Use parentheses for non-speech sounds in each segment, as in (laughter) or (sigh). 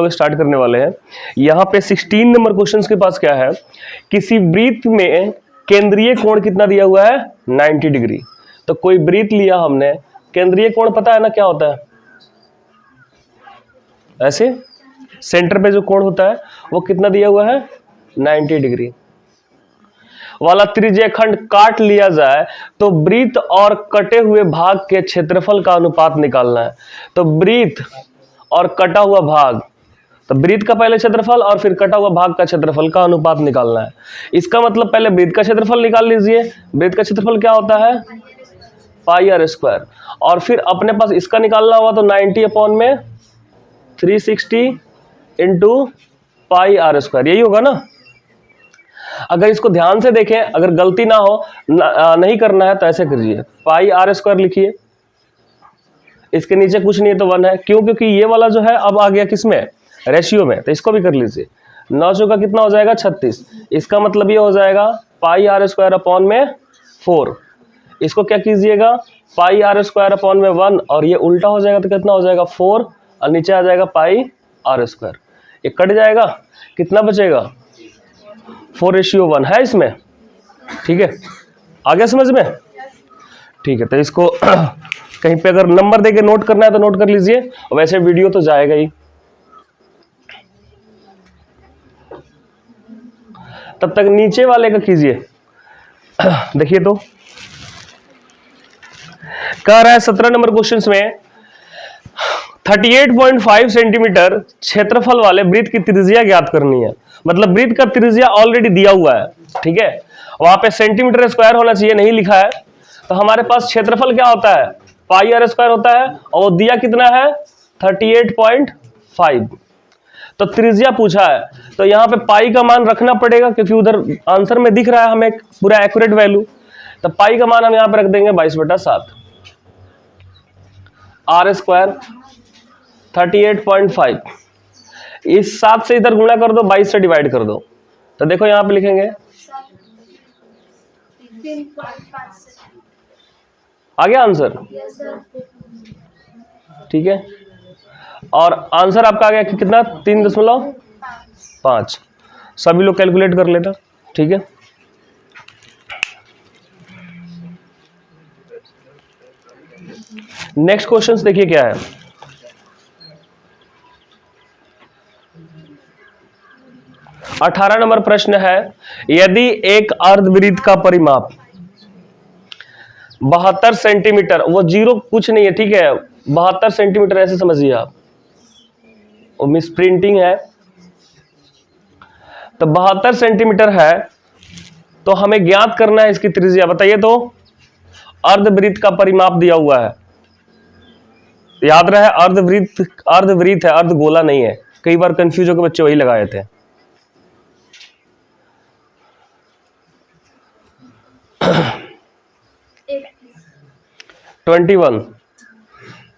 लोग स्टार्ट करने वाले हैं। यहाँ पे 16 नंबर क्वेश्चन के पास क्या है, किसी वृत्त में केंद्रीय कोण कितना दिया हुआ है, 90 डिग्री। तो कोई वृत्त लिया हमने, केंद्रीय कोण पता है ना क्या होता है, ऐसे सेंटर पे जो कोण होता है वो कितना दिया हुआ है, 90 डिग्री वाला त्रिज्यीय खंड काट लिया जाए तो वृत्त और कटे हुए भाग के क्षेत्रफल का अनुपात निकालना है। तो वृत्त और कटा हुआ भाग, तो वृत्त का पहले क्षेत्रफल और फिर कटा हुआ भाग का क्षेत्रफल का अनुपात निकालना है। इसका मतलब पहले वृत्त का क्षेत्रफल निकाल लीजिए। वृत्त का क्षेत्रफल क्या होता है, पाई आर स्क्वायर, और फिर अपने पास इसका निकालना होगा तो 90 अपॉन में 360 इंटू पाई आर स्क्वायर, यही होगा ना। अगर इसको ध्यान से देखें, अगर गलती ना हो, नहीं करना है तो ऐसे करिए, पाई आर स्क्वायर लिखिए, इसके नीचे कुछ नहीं है तो 1 है। क्यों, क्योंकि ये वाला जो है अब आ गया किसमें, रेशियो में, तो इसको भी कर लीजिए। 9 का कितना हो जाएगा, 36। इसका मतलब ये हो जाएगा पाई आर स्क्वायर अपॉन में 4। इसको क्या कीजिएगा, पाई आर स्क्वायर अपॉन में 1, और ये उल्टा हो जाएगा तो कितना हो जाएगा 4, और नीचे आ जाएगा पाई आर स्क्वायर। ये कट जाएगा, कितना बचेगा, 4:1 है इसमें। ठीक है, आ गया समझ में। ठीक है, तो इसको कहीं पे अगर नंबर देके नोट करना है तो नोट कर लीजिए, और वैसे वीडियो तो जाएगा ही। तब तक नीचे वाले का कीजिए। देखिए तो कह रहा है 17 नंबर क्वेश्चन में 38.5 सेंटीमीटर क्षेत्रफल वाले वृत्त की त्रिज्या ज्ञात करनी है। मतलब वृत्त का त्रिज्या ऑलरेडी दिया हुआ है, ठीक है, वहां पे सेंटीमीटर स्क्वायर होना चाहिए, नहीं लिखा है। तो हमारे पास क्षेत्रफल क्या होता है, पाई आर स्क्वायर होता है, और वो दिया कितना है, 38.5। तो त्रिज्या पूछा है, तो यहाँ पे पाई का मान रखना पड़ेगा, क्योंकि उधर आंसर में दिख रहा है हमें पूरा एक्यूरेट वैल्यू। तो पाई का मान हम यहाँ पे रख देंगे 22/7। आर स्क्वायर 38.5, इस 7 से इधर गुणा कर दो, 22 से डिवाइड कर दो। तो देखो यहाँ पे लिखेंगे, आ गया आंसर, ठीक है। और आंसर आपका आ गया कि कितना, 3.5। सभी लोग कैलकुलेट कर लेता, ठीक है। नेक्स्ट क्वेश्चन देखिए क्या है। अठारह नंबर प्रश्न है, यदि एक अर्धवृत्त का परिमाप 72 सेंटीमीटर, वो जीरो कुछ नहीं है, ठीक है, 72 सेंटीमीटर ऐसे समझिए आप, वो मिस प्रिंटिंग है। तो 72 सेंटीमीटर है, तो हमें ज्ञात करना है इसकी त्रिज्या। बताइए तो, अर्धवृत्त का परिमाप दिया हुआ है, याद रहे अर्धवृत्त अर्धवृत्त है, अर्धगोला नहीं है। कई बार कंफ्यूज होकर बच्चे वही लगाए थे। (clears throat) 21,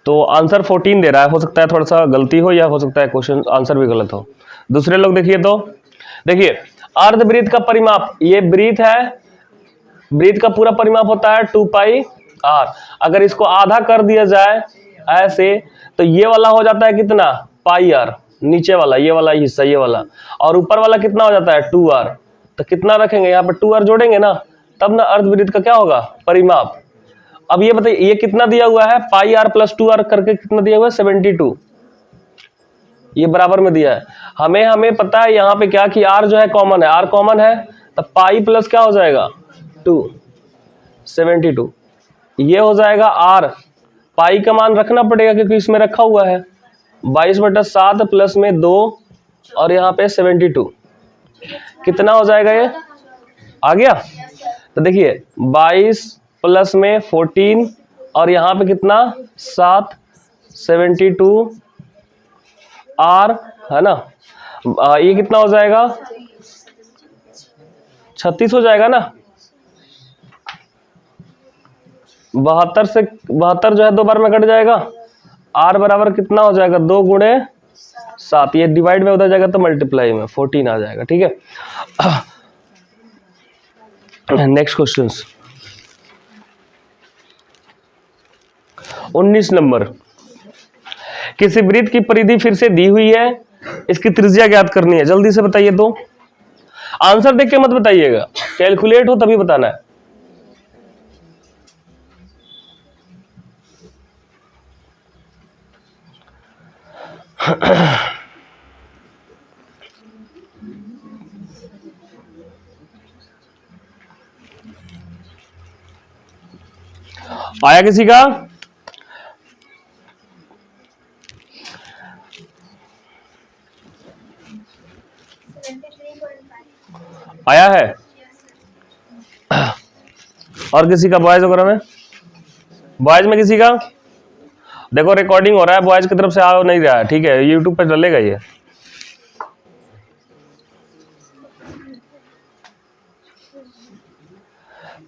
तो आंसर 14 दे रहा है। हो सकता है थोड़ा सा गलती हो, या हो सकता है क्वेश्चन आंसर भी गलत हो। दूसरे लोग देखिए तो, देखिए अर्धवृत्त का परिमाप, ये वृत्त है, वृत्त का पूरा परिमाप होता है 2 पाई आर। अगर इसको आधा कर दिया जाए ऐसे, तो ये वाला हो जाता है कितना, पाई आर, नीचे वाला ये वाला हिस्सा ये वाला, और ऊपर वाला कितना हो जाता है 2r। तो कितना रखेंगे यहाँ पे, 2r जोड़ेंगे ना, तब ना अर्धवृत्त का क्या होगा, परिमाप। अब ये बताइए, ये कितना दिया हुआ है, पाई आर प्लस 2r करके कितना दिया हुआ है, 72। ये बराबर में दिया है। हमें पता है यहाँ पे क्या कि r जो है कॉमन है, r कॉमन है, तो पाई प्लस क्या हो जाएगा 2, 72। ये हो जाएगा r, पाई का मान रखना पड़ेगा क्योंकि इसमें रखा हुआ है 22/7 प्लस में 2, और यहाँ पे 72, कितना हो जाएगा, ये आ गया। तो देखिए 22 प्लस में 14, और यहाँ पे कितना 7, 72 r है ना। ये कितना हो जाएगा, 36 हो जाएगा ना। 72 से 72 जो है 2 बार में कट जाएगा, r बराबर कितना हो जाएगा, 2 गुणे 7, ये डिवाइड में उधर जाएगा तो मल्टीप्लाई में 14 आ जाएगा, ठीक है। नेक्स्ट क्वेश्चन 19 नंबर, किसी वृत्त की परिधि फिर से दी हुई है, इसकी त्रिज्या ज्ञात करनी है, जल्दी से बताइए। तो आंसर देख के मत बताइएगा, कैलकुलेट हो तभी बताना है। आया किसी का? आया है? और किसी का बॉयज वगैरह में? बॉयज में किसी का? देखो रिकॉर्डिंग हो रहा है, बॉयज की तरफ से आ नहीं रहा है, ठीक है, यूट्यूब पे चलेगा ये।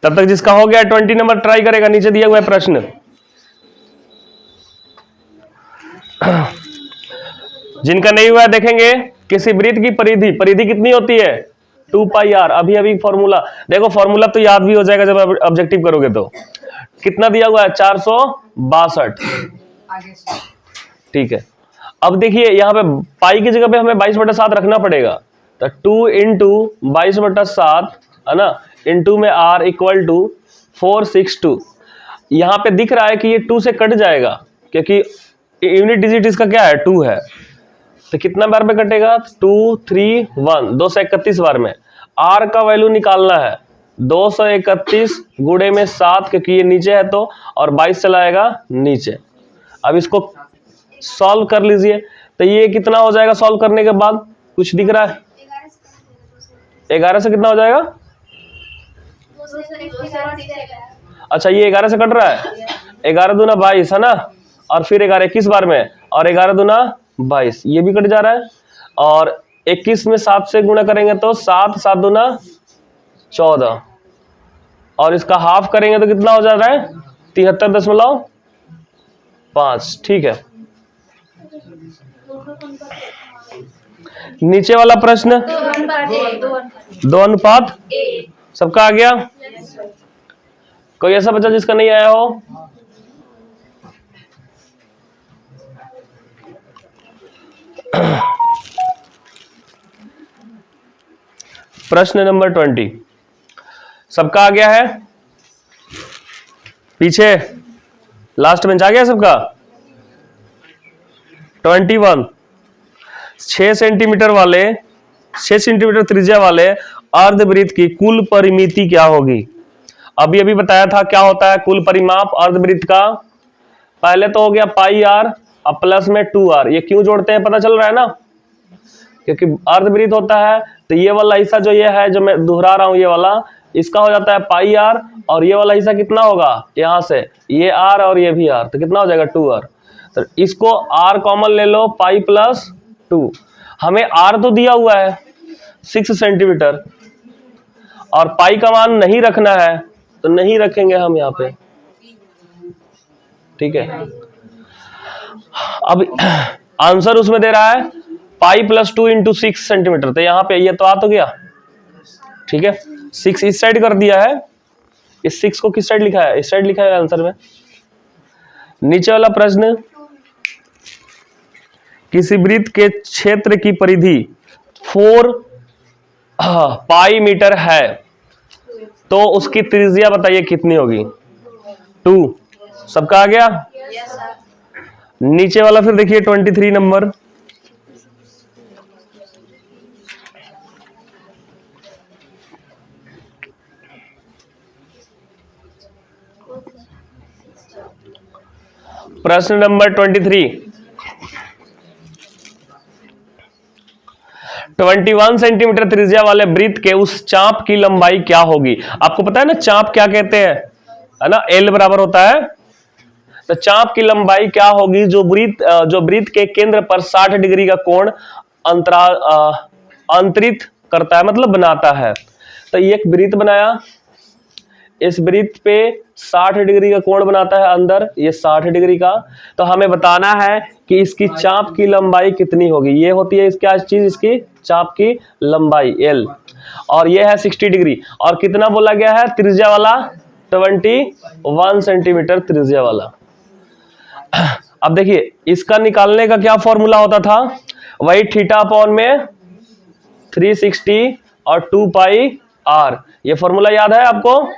तब तक जिसका हो गया 20 नंबर ट्राई करेगा, नीचे दिया हुआ है प्रश्न। जिनका नहीं हुआ है देखेंगे, किसी वृत्त की परिधि, परिधि कितनी होती है? 2 पाई आर। अभी अभी फॉर्मूला देखो, फॉर्मूला तो याद भी हो जाएगा जब ऑब्जेक्टिव करोगे। तो कितना दिया हुआ है? 462। ठीक है, अब देखिए यहाँ पे पाई की जगह पे हमें 22/7 रखना पड़ेगा। तो 2 इंटू 22/7 है ना, इंटू में r इक्वल टू 462। यहाँ पे दिख रहा है कि ये 2 से कट जाएगा, क्योंकि यूनिट डिजिट इसका क्या है? 2 है। तो कितना बार में कटेगा? 2 3 1, 231 बार में। r का वैल्यू निकालना है, 231 गुणे में 7, क्योंकि ये नीचे है तो, और 22 चलाएगा नीचे। अब इसको सॉल्व कर लीजिए। तो ये कितना हो जाएगा सॉल्व करने के बाद? कुछ दिख रहा है? 11 से कितना हो जाएगा? अच्छा, ये 11 से कट रहा है। 11 दूना 22 है ना, और फिर 11 21 बार में, और 11 दूना 22, ये भी कट जा रहा है। और 21 में 7 से गुणा करेंगे तो 7 7 दूना 14, और इसका हाफ करेंगे तो कितना हो जा रहा है? 73.5। ठीक है, नीचे वाला प्रश्न 2:1। सबका आ गया? कोई ऐसा बच्चा जिसका नहीं आया हो? प्रश्न नंबर 20 सबका आ गया है? पीछे लास्ट बेंच आ गया सबका? 21 6 सेंटीमीटर वाले, 6 सेंटीमीटर त्रिज्या वाले अर्धवृत्त की कुल परिमिति क्या होगी? अभी अभी बताया था क्या होता है कुल परिमाप अर्धवृत्त का। पहले तो हो गया पाई आर और प्लस में 2r। ये क्यों जोड़ते हैं पता चल रहा है ना, क्योंकि अर्धवृत्त होता है तो ये वाला हिस्सा जो ये है, जो मैं दोहरा रहा हूं, ये वाला इसका हो जाता है पाई आर, और ये वाला हिस्सा कितना होगा? यहां से ये r और ये भी r, तो कितना हो जाएगा? 2r। तो इसको r कॉमन ले लो, पाई प्लस 2। हमें r तो दिया हुआ है 6 सेंटीमीटर, और पाई का मान नहीं रखना है तो नहीं रखेंगे हम यहाँ पे। ठीक है, अब आंसर उसमें दे रहा है पाई प्लस 2 इंटू 6 सेंटीमीटर। तो यहाँ पे ये तो आ तो गया, ठीक है। 6 इस साइड कर दिया है, इस 6 को किस साइड लिखा है? इस साइड लिखा है आंसर में। नीचे वाला प्रश्न, किसी वृत्त के क्षेत्र की परिधि 4 पाई मीटर है तो उसकी त्रिज्या बताइए कितनी होगी? 2। सबका आ गया? नीचे वाला फिर देखिए 23 नंबर, प्रश्न नंबर 23। 21 सेंटीमीटर त्रिज्या वाले वृत्त के उस चाप की लंबाई क्या होगी? आपको पता है ना चाप क्या कहते हैं, है ना, L बराबर होता है। तो चाप की लंबाई क्या होगी जो वृत्त के केंद्र पर 60 डिग्री का कोण अंतरित करता है, मतलब बनाता है। तो ये एक वृत्त बनाया, इस वृत्त पे 60 डिग्री का कोण बनाता है अंदर, ये 60 डिग्री का। तो हमें बताना है कि इसकी चाप की लंबाई कितनी होगी। ये होती है क्या चीज? इसकी चाप की लंबाई L, और ये है 60 डिग्री। और कितना बोला गया है त्रिज्या वाला? 21 सेंटीमीटर त्रिज्या वाला। अब देखिए इसका निकालने का क्या फॉर्मूला होता था? वही थीटा अपॉन में 360 और 2 पाई आर, ये फॉर्मूला याद है आपको।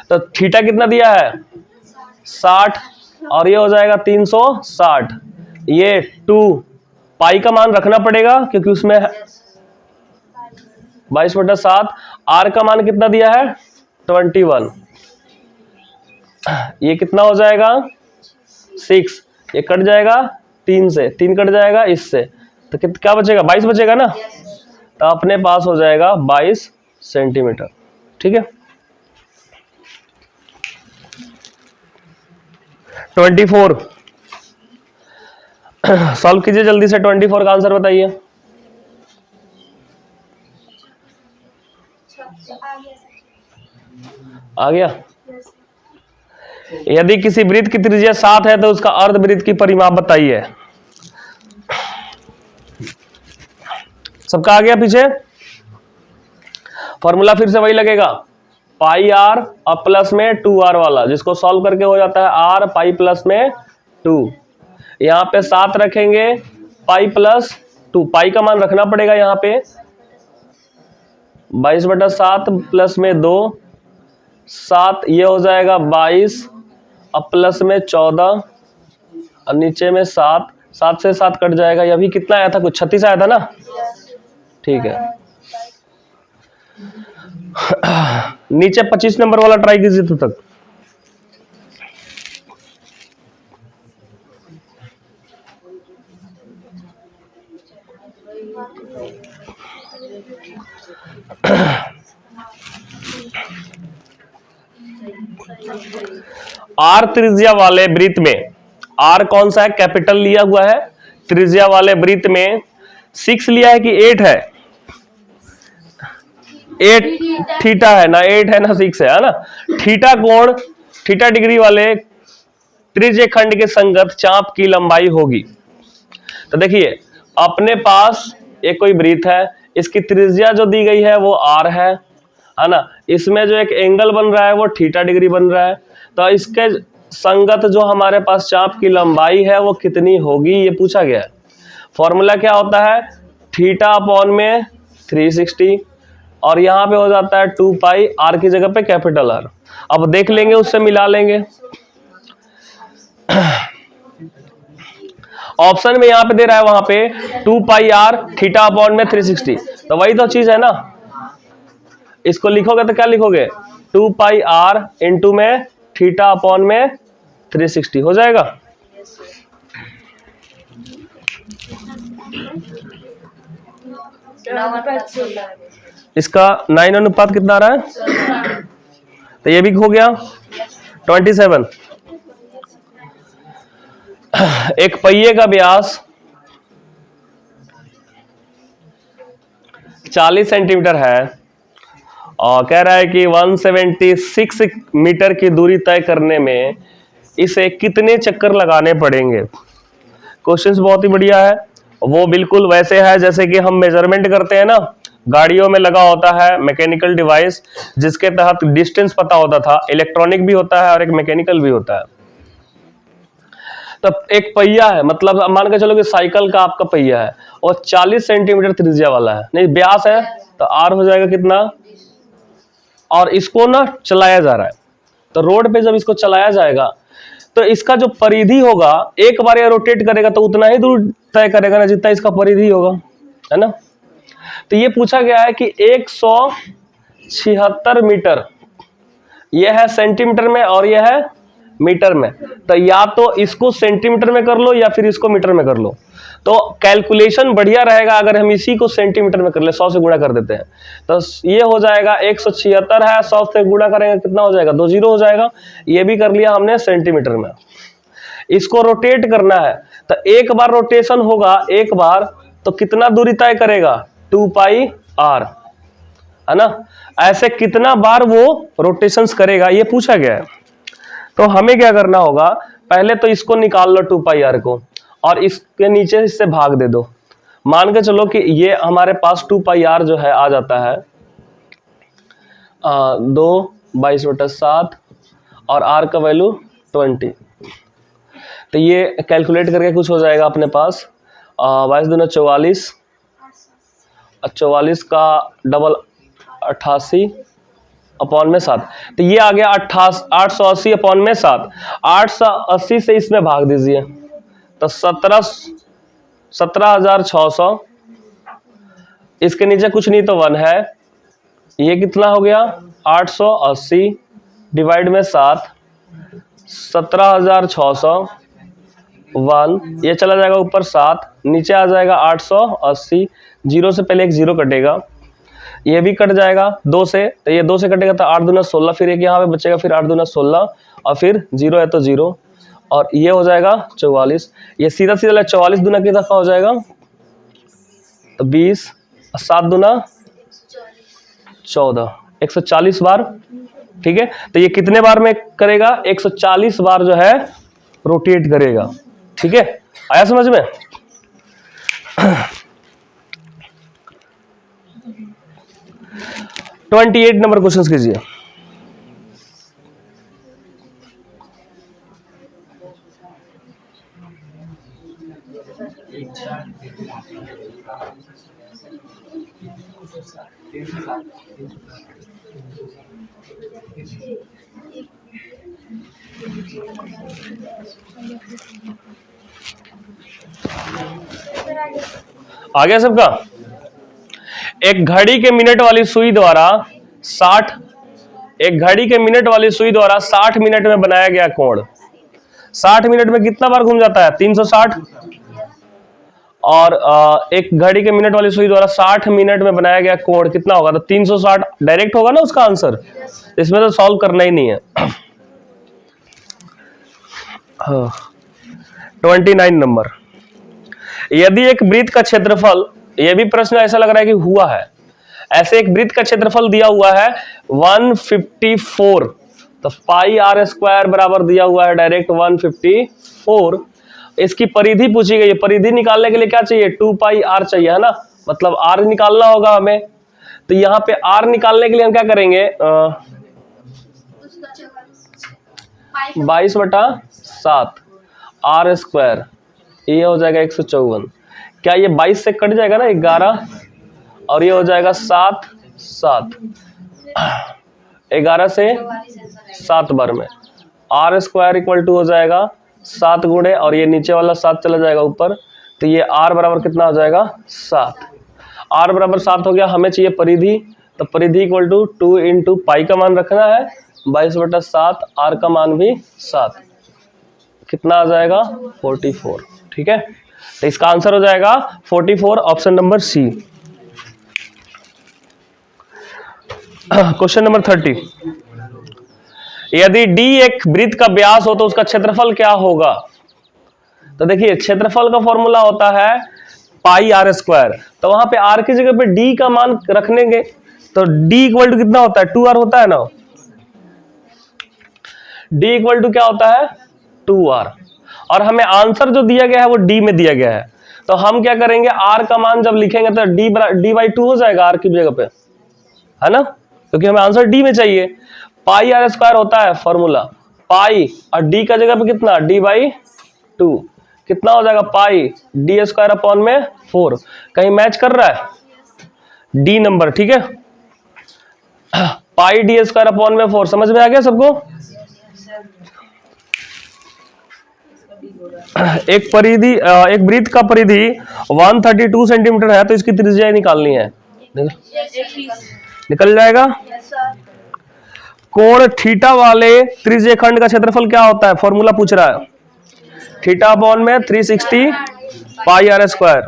तो थीटा कितना दिया है 60 और ये हो जाएगा 360। ये 2 पाई का मान रखना पड़ेगा क्योंकि उसमें 22/7। आर का मान कितना दिया है 21। ये कितना हो जाएगा 6, ये कट जाएगा 3 से, 3 कट जाएगा इससे, तो क्या बचेगा 22 बचेगा ना। तो अपने पास हो जाएगा 22 सेंटीमीटर। ठीक है, 24 सॉल्व कीजिए जल्दी से। 24 का आंसर बताइए। आ गया। यदि किसी वृत्त की त्रिज्या 7 है तो उसका अर्धवृत्त की परिमाप बताइए। सबका आ गया पीछे। फॉर्मूला फिर से वही लगेगा, पाई आर और प्लस में 2r वाला, जिसको सॉल्व करके हो जाता है r पाई प्लस में 2। यहां पे 7 रखेंगे, पाई प्लस 2, पाई का मान रखना पड़ेगा यहां पे। 22/7 प्लस में 2, 7, ये हो जाएगा 22 और प्लस में 14 और नीचे में 7, 7 से 7 कट जाएगा। ये अभी कितना आया था, कुछ 36 आया था ना। ठीक है, नीचे 25 नंबर वाला ट्राई कीजिए तब तक। आर त्रिज्या वाले वृत्त में, आर कौन सा है, कैपिटल लिया हुआ है। त्रिज्या वाले वृत्त में 6 लिया है कि 8 है, 8 थीटा है ना, 8 है ना 6 है ना। थीटा कोण, थीटा डिग्री वाले त्रिज्य खंड के संगत चाप की लंबाई होगी। तो देखिए अपने पास एक कोई वृत्त है, इसकी त्रिज्या जो दी गई है वो आर है ना। इसमें जो एक एंगल बन रहा है वो थीटा डिग्री बन रहा है। तो इसके संगत जो हमारे पास चाप की लंबाई है वो कितनी होगी, ये पूछा गया है। फॉर्मूला क्या होता है, थीटा अपॉन में 360 और यहाँ पे हो जाता है 2 पाई, आर की जगह पे कैपिटल आर। अब देख लेंगे, उससे मिला लेंगे। ऑप्शन में यहाँ पे दे रहा है वहां पे 2 पाई आर थीटा अपॉन में 360, तो वही तो चीज है ना। इसको लिखोगे तो क्या लिखोगे, 2 पाई आर इंटू में थीटा अपॉन में 360 हो जाएगा। इसका 9 अनुपात कितना आ रहा है, तो ये भी हो गया 27। एक पहिए का व्यास 40 सेंटीमीटर है और कह रहा है कि 176 मीटर की दूरी तय करने में इसे कितने चक्कर लगाने पड़ेंगे। क्वेश्चंस बहुत ही बढ़िया है, वो बिल्कुल वैसे है जैसे कि हम मेजरमेंट करते हैं ना, गाड़ियों में लगा होता है मैकेनिकल डिवाइस जिसके तहत डिस्टेंस पता होता था। इलेक्ट्रॉनिक भी होता है और एक मैकेनिकल भी होता है। तो एक पहिया है, मतलब मान के चलो कि साइकिल का आपका पहिया है और 40 सेंटीमीटर त्रिज्या वाला है, नहीं व्यास है, तो आर हो जाएगा कितना। और इसको ना चलाया जा रहा है, तो रोड पे जब इसको चलाया जाएगा तो इसका जो परिधि होगा, एक बार ये रोटेट करेगा तो उतना ही दूर तय करेगा ना जितना इसका परिधि होगा, है ना। तो ये पूछा गया है कि 176 मीटर, यह है सेंटीमीटर में और यह है मीटर में। तो या तो इसको सेंटीमीटर में कर लो या फिर इसको मीटर में कर लो, तो कैलकुलेशन बढ़िया रहेगा अगर हम इसी को सेंटीमीटर में कर ले, 100 से गुणा कर देते हैं। तो ये हो जाएगा 176 है, 100 से गुणा करेंगे कितना हो जाएगा, 2 0 हो जाएगा। ये भी कर लिया हमने सेंटीमीटर में। इसको रोटेट करना है, तो एक बार रोटेशन होगा एक बार, तो कितना दूरी तय करेगा, 2 पाई आर, है ना। ऐसे कितना बार वो रोटेशंस करेगा ये पूछा गया है। तो हमें क्या करना होगा, पहले तो इसको निकाल लो 2 पाई आर को और इसके नीचे इससे भाग दे दो। मान के चलो कि ये हमारे पास 2 पाई आर जो है आ जाता है 2 22/7 और आर का वैल्यू 20। तो ये कैलकुलेट करके कुछ हो जाएगा अपने पास 22 दूना 44, 44 का डबल 88 अपॉन में 7, तो ये आ गया 880 अपॉन में 7। 880 से इसमें भाग दीजिए तो 17,600, इसके नीचे कुछ नहीं तो 1 है। ये कितना हो गया 880 डिवाइड में 7, 17,600 1, ये चला जाएगा ऊपर 7, नीचे आ जाएगा 880, 0 से पहले एक 0 कटेगा, ये भी कट जाएगा 2 से, तो ये 2 से कटेगा तो 8 दूना 16, फिर एक यहाँ पे बचेगा, फिर 8 दूना 16 और फिर 0 है तो 0, और ये हो जाएगा 44। ये सीधा सीधा 44 दूना की दफा हो जाएगा तो 20, 7 दूना 14, 140 बार। ठीक है, तो ये कितने बार में करेगा 140 बार जो है रोटेट करेगा। ठीक है, आया समझ में? ट्वेंटी 28 नंबर क्वेश्चन कीजिए। आ गया सबका? एक घड़ी के मिनट वाली सुई द्वारा 60 मिनट में बनाया गया कोण 60 मिनट में कितना बार घूम जाता है 360, और एक घड़ी के मिनट वाली सुई द्वारा 60 मिनट में बनाया गया कोण कितना होगा, तो 360 डायरेक्ट होगा ना उसका आंसर, इसमें तो सॉल्व करना ही नहीं है। 29 नंबर, यदि एक वृत्त का क्षेत्रफल, यह भी प्रश्न ऐसा लग रहा है कि हुआ है, ऐसे एक वृत्त का क्षेत्रफल दिया हुआ है 154, तो पाई आर स्क्वायर बराबर दिया हुआ है डायरेक्ट 154। इसकी परिधि पूछी गई है, परिधि निकालने के लिए क्या चाहिए 2 पाई आर चाहिए, है ना, मतलब आर निकालना होगा हमें। तो यहाँ पे आर निकालने के लिए हम क्या करेंगे 22/7 आर स्क्वायर, ये हो जाएगा 154। क्या ये 22 से कट जाएगा ना 11, और ये हो जाएगा 7 11 से 7 बार में आर स्क्वायर इक्वल टू हो जाएगा 7 गुणे, और ये नीचे वाला 7 चला जाएगा ऊपर, तो ये आर बराबर कितना हो जाएगा 7। आर बराबर 7 हो गया, हमें चाहिए परिधि, तो परिधि इक्वल टू 2 इंटू पाई का मान रखना है 22/7, आर का मान भी 7, कितना आ जाएगा 44। ठीक है, तो इसका आंसर हो जाएगा 44, option number C. Question number 30, यदि डी एक वृत्त का व्यास हो तो उसका क्षेत्रफल क्या होगा। तो देखिए क्षेत्रफल का फॉर्मूला होता है पाई आर स्क्वायर, तो वहां पे आर की जगह पे डी का मान रखनेंगे, तो डी इक्वल टू कितना होता है 2r होता है ना, डी इक्वल टू क्या होता है 2r, और हमें आंसर जो दिया गया है वो डी में दिया गया है, तो हम क्या करेंगे आर का मान जब लिखेंगे तो d/2 हो जाएगा आर की जगह पे, है ना, क्योंकि हमें आंसर डी में चाहिए। पाई आर स्क्वायर होता है फॉर्मूला पाई, और डी का जगह पे कितना d/2, कितना हो जाएगा पाई डी स्क्वायर अपॉन में 4, कहीं मैच कर रहा है डी नंबर। ठीक है, पाई डी स्क्वायर अपॉन में 4, समझ में आ गया सबको। एक परिधि, एक वृत्त का परिधि 132 सेंटीमीटर है, तो इसकी त्रिज्या निकालनी है, निकल जाएगा। कोण थीटा वाले त्रिज्य खंड का क्षेत्रफल क्या होता है, फॉर्मूला पूछ रहा है, थीटा अपॉन में 360 पाई आर स्क्वायर।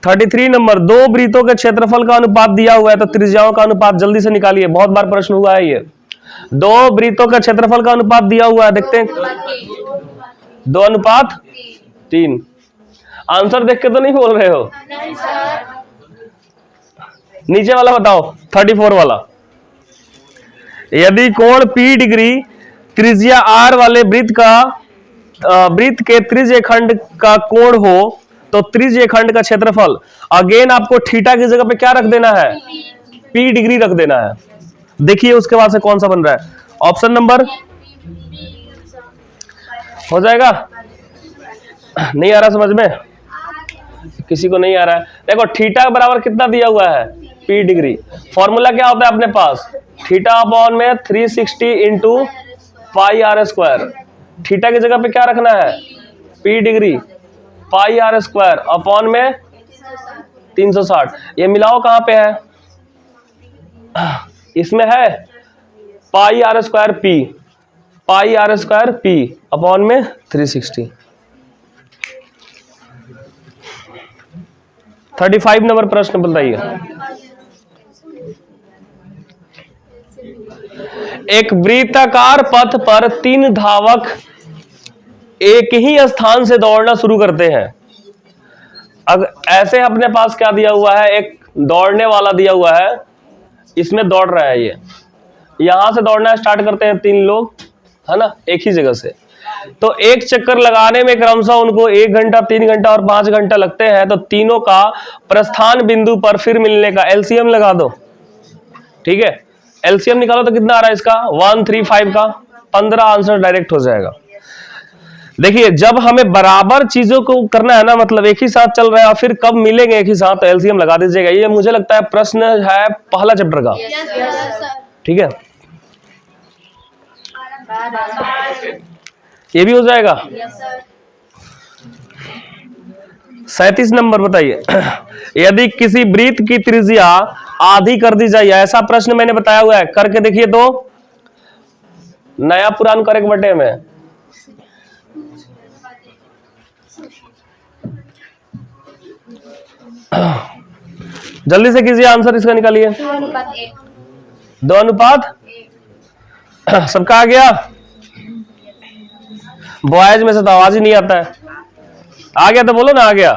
33 नंबर, दो वृत्तों के क्षेत्रफल का अनुपात दिया हुआ है, तो त्रिज्याओं का अनुपात जल्दी से निकालिए, बहुत बार प्रश्न हुआ है ये। दो वृत्तों का क्षेत्रफल का अनुपात दिया हुआ है, देखते हैं 2:3। आंसर देख के तो नहीं बोल रहे हो, नीचे वाला बताओ 34 वाला। यदि कोण P डिग्री त्रिज्या R वाले वृत्त के त्रिज्य खंड का कोण हो तो त्रिज्य खंड का क्षेत्रफल, अगेन आपको थीटा की जगह पे क्या रख देना है P डिग्री रख देना है। देखिए उसके बाद से कौन सा बन रहा है, ऑप्शन नंबर हो जाएगा, नहीं आ रहा समझ में, किसी को नहीं आ रहा है? देखो थीटा बराबर कितना दिया हुआ है, p डिग्री। फॉर्मूला क्या होता है अपने पास, थीटा अपॉन में 360 into pi r square. Theta की जगह पे क्या रखना है, p degree, pi r square upon में 360। ये मिलाओ कहां पे है, इसमें है pi r square p, pi r square p upon में 360। 35 नंबर प्रश्न बताइए। एक वृत्ताकार पथ पर 3 धावक एक ही स्थान से दौड़ना शुरू करते हैं। अब ऐसे अपने पास क्या दिया हुआ है, एक दौड़ने वाला दिया हुआ है, इसमें दौड़ रहा है, ये यहां से दौड़ना स्टार्ट करते हैं 3 लोग, है ना, एक ही जगह से। तो एक चक्कर लगाने में क्रमशः उनको 1 घंटा, 3 घंटा और 5 घंटा लगते हैं। तो तीनों का प्रस्थान बिंदु पर फिर मिलने का एलसीएम लगा दो, ठीक है। एलसीएम निकालो तो कितना आ रहा है इसका, 135 का 15, आंसर डायरेक्ट हो जाएगा। देखिए जब हमें बराबर चीजों को करना है ना, मतलब एक ही साथ चल रहा है और फिर कब मिलेंगे एक ही साथ, तो एलसीएम लगा दीजिएगा। ये मुझे लगता है प्रश्न है पहला चैप्टर का, ठीक है, ये भी हो जाएगा। 37 नंबर बताइए। यदि किसी वृत्त की त्रिज्या आधी कर दी जाए, ऐसा प्रश्न मैंने बताया हुआ है, करके देखिए तो नया पुरान करे बटे में। जल्दी से कीजिए, आंसर इसका निकालिए। 2 अनुपात सबका आ गया, बॉयज में से तो आवाज ही नहीं आता है। आ गया तो बोलो ना, आ गया।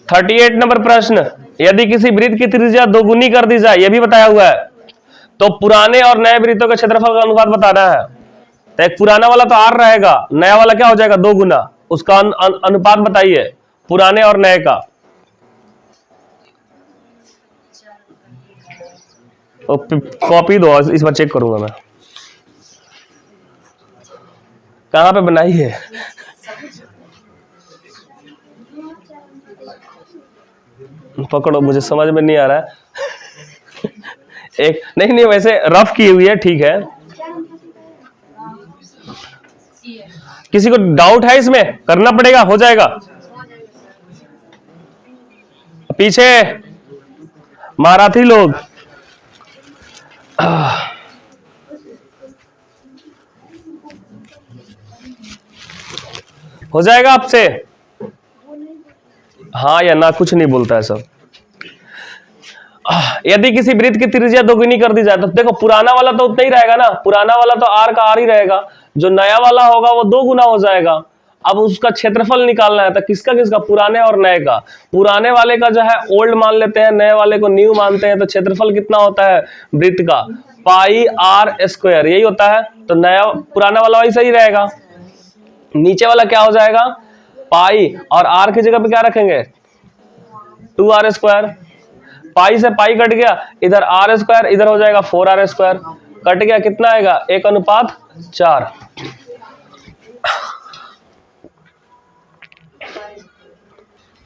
थर्टी 38 नंबर प्रश्न, यदि किसी वृत्त की त्रिज्या 2 गुनी कर दी जाए, यह भी बताया हुआ है, तो पुराने और नए वृत्तों के क्षेत्रफल का अनुपात बताना है। तो एक पुराना वाला तो आर रहेगा, नया वाला क्या हो जाएगा 2 गुना, उसका अनुपात बताइए पुराने और नए का। कॉपी दो, इस बार चेक करूंगा मैं, कहां पे बनाई है। पकड़ो, मुझे समझ में नहीं आ रहा है। एक नहीं वैसे रफ की हुई है, ठीक है। किसी को डाउट है इसमें, करना पड़ेगा, हो जाएगा। पीछे मराठी लोग, हो जाएगा आपसे, हाँ या ना, कुछ नहीं बोलता है सब। यदि किसी वृत्त की त्रिज्या 2 गुनी कर दी जाए, तो देखो पुराना वाला तो उतना ही रहेगा ना, पुराना वाला तो आर का आर ही रहेगा, जो नया वाला होगा वो 2 गुना हो जाएगा। अब उसका क्षेत्रफल निकालना है, तो किसका किसका, पुराने और नए का। पुराने वाले का जो है ओल्ड मान लेते हैं, नए वाले को न्यू मानते हैं। तो क्षेत्रफल कितना होता है वृत्त का, पाई आर स्क्वायर, यही होता है। तो नया पुराना वाला वही सही रहेगा। नीचे वाला क्या हो जाएगा, पाई, और आर की जगह पे क्या रखेंगे 2r स्क्वायर। पाई से पाई कट गया, इधर आर स्क्वायर, इधर हो जाएगा 4r स्क्वायर, कट गया, कितना आएगा 1:4।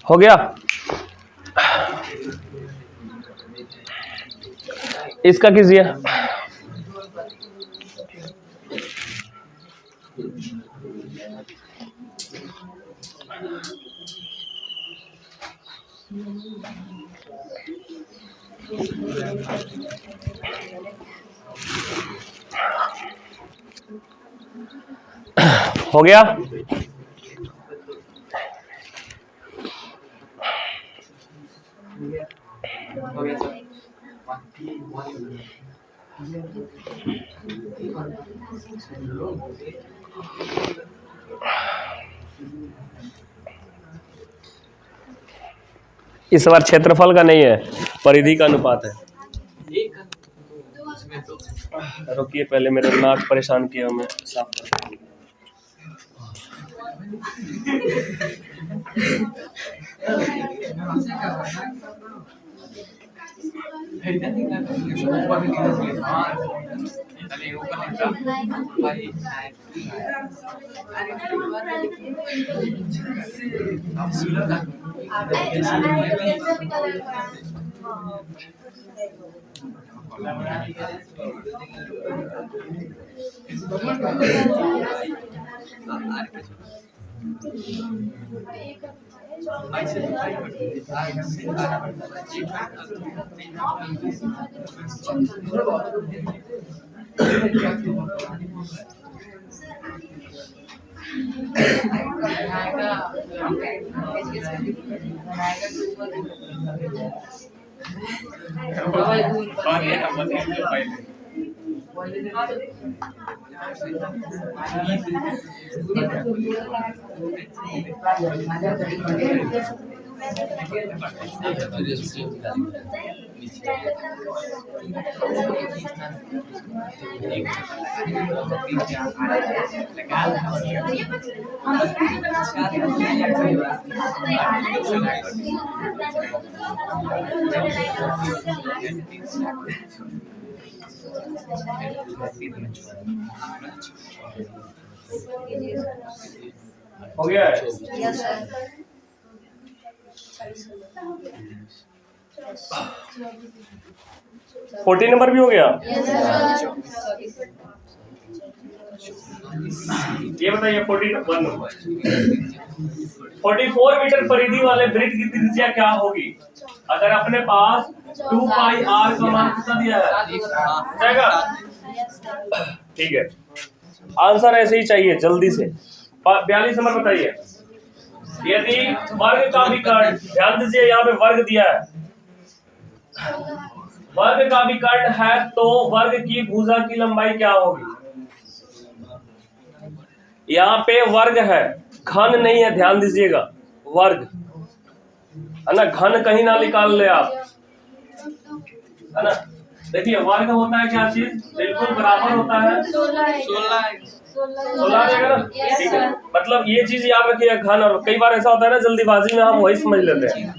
हो गया। इसका कीजिए। हो गया। इस बार क्षेत्रफल का नहीं है, परिधि का अनुपात है। रुकिए, पहले मेरे नाक परेशान किया, मैं साफ करता हूं। हो गया है? Yes sir. 40 नंबर भी हो गया। ये बताइए 44 मीटर परिधि वाले वृत्त की त्रिज्या क्या होगी? अगर अपने पास 2 पाई r का मान कितना दिया है जाएगा? ठीक है, आंसर ऐसे ही चाहिए जल्दी से। 42 नंबर बताइए, यदि वर्ग का विकर्ण, ध्यान दीजिए यहाँ पे वर्ग दिया है, वर्ग का विकर्ण है तो वर्ग की भुजा की लंबाई क्या होगी? यहाँ पे वर्ग है, घन नहीं है, ध्यान दीजिएगा, वर्ग है ना, घन कहीं ना निकाल ले आप, है ना। देखिए वर्ग होता है क्या चीज, बिल्कुल बराबर होता है 16 रहेगा ना, ठीक है। मतलब ये चीज याद रखिए, घन, और कई बार ऐसा होता है ना जल्दीबाजी में हम वही समझ लेते हैं।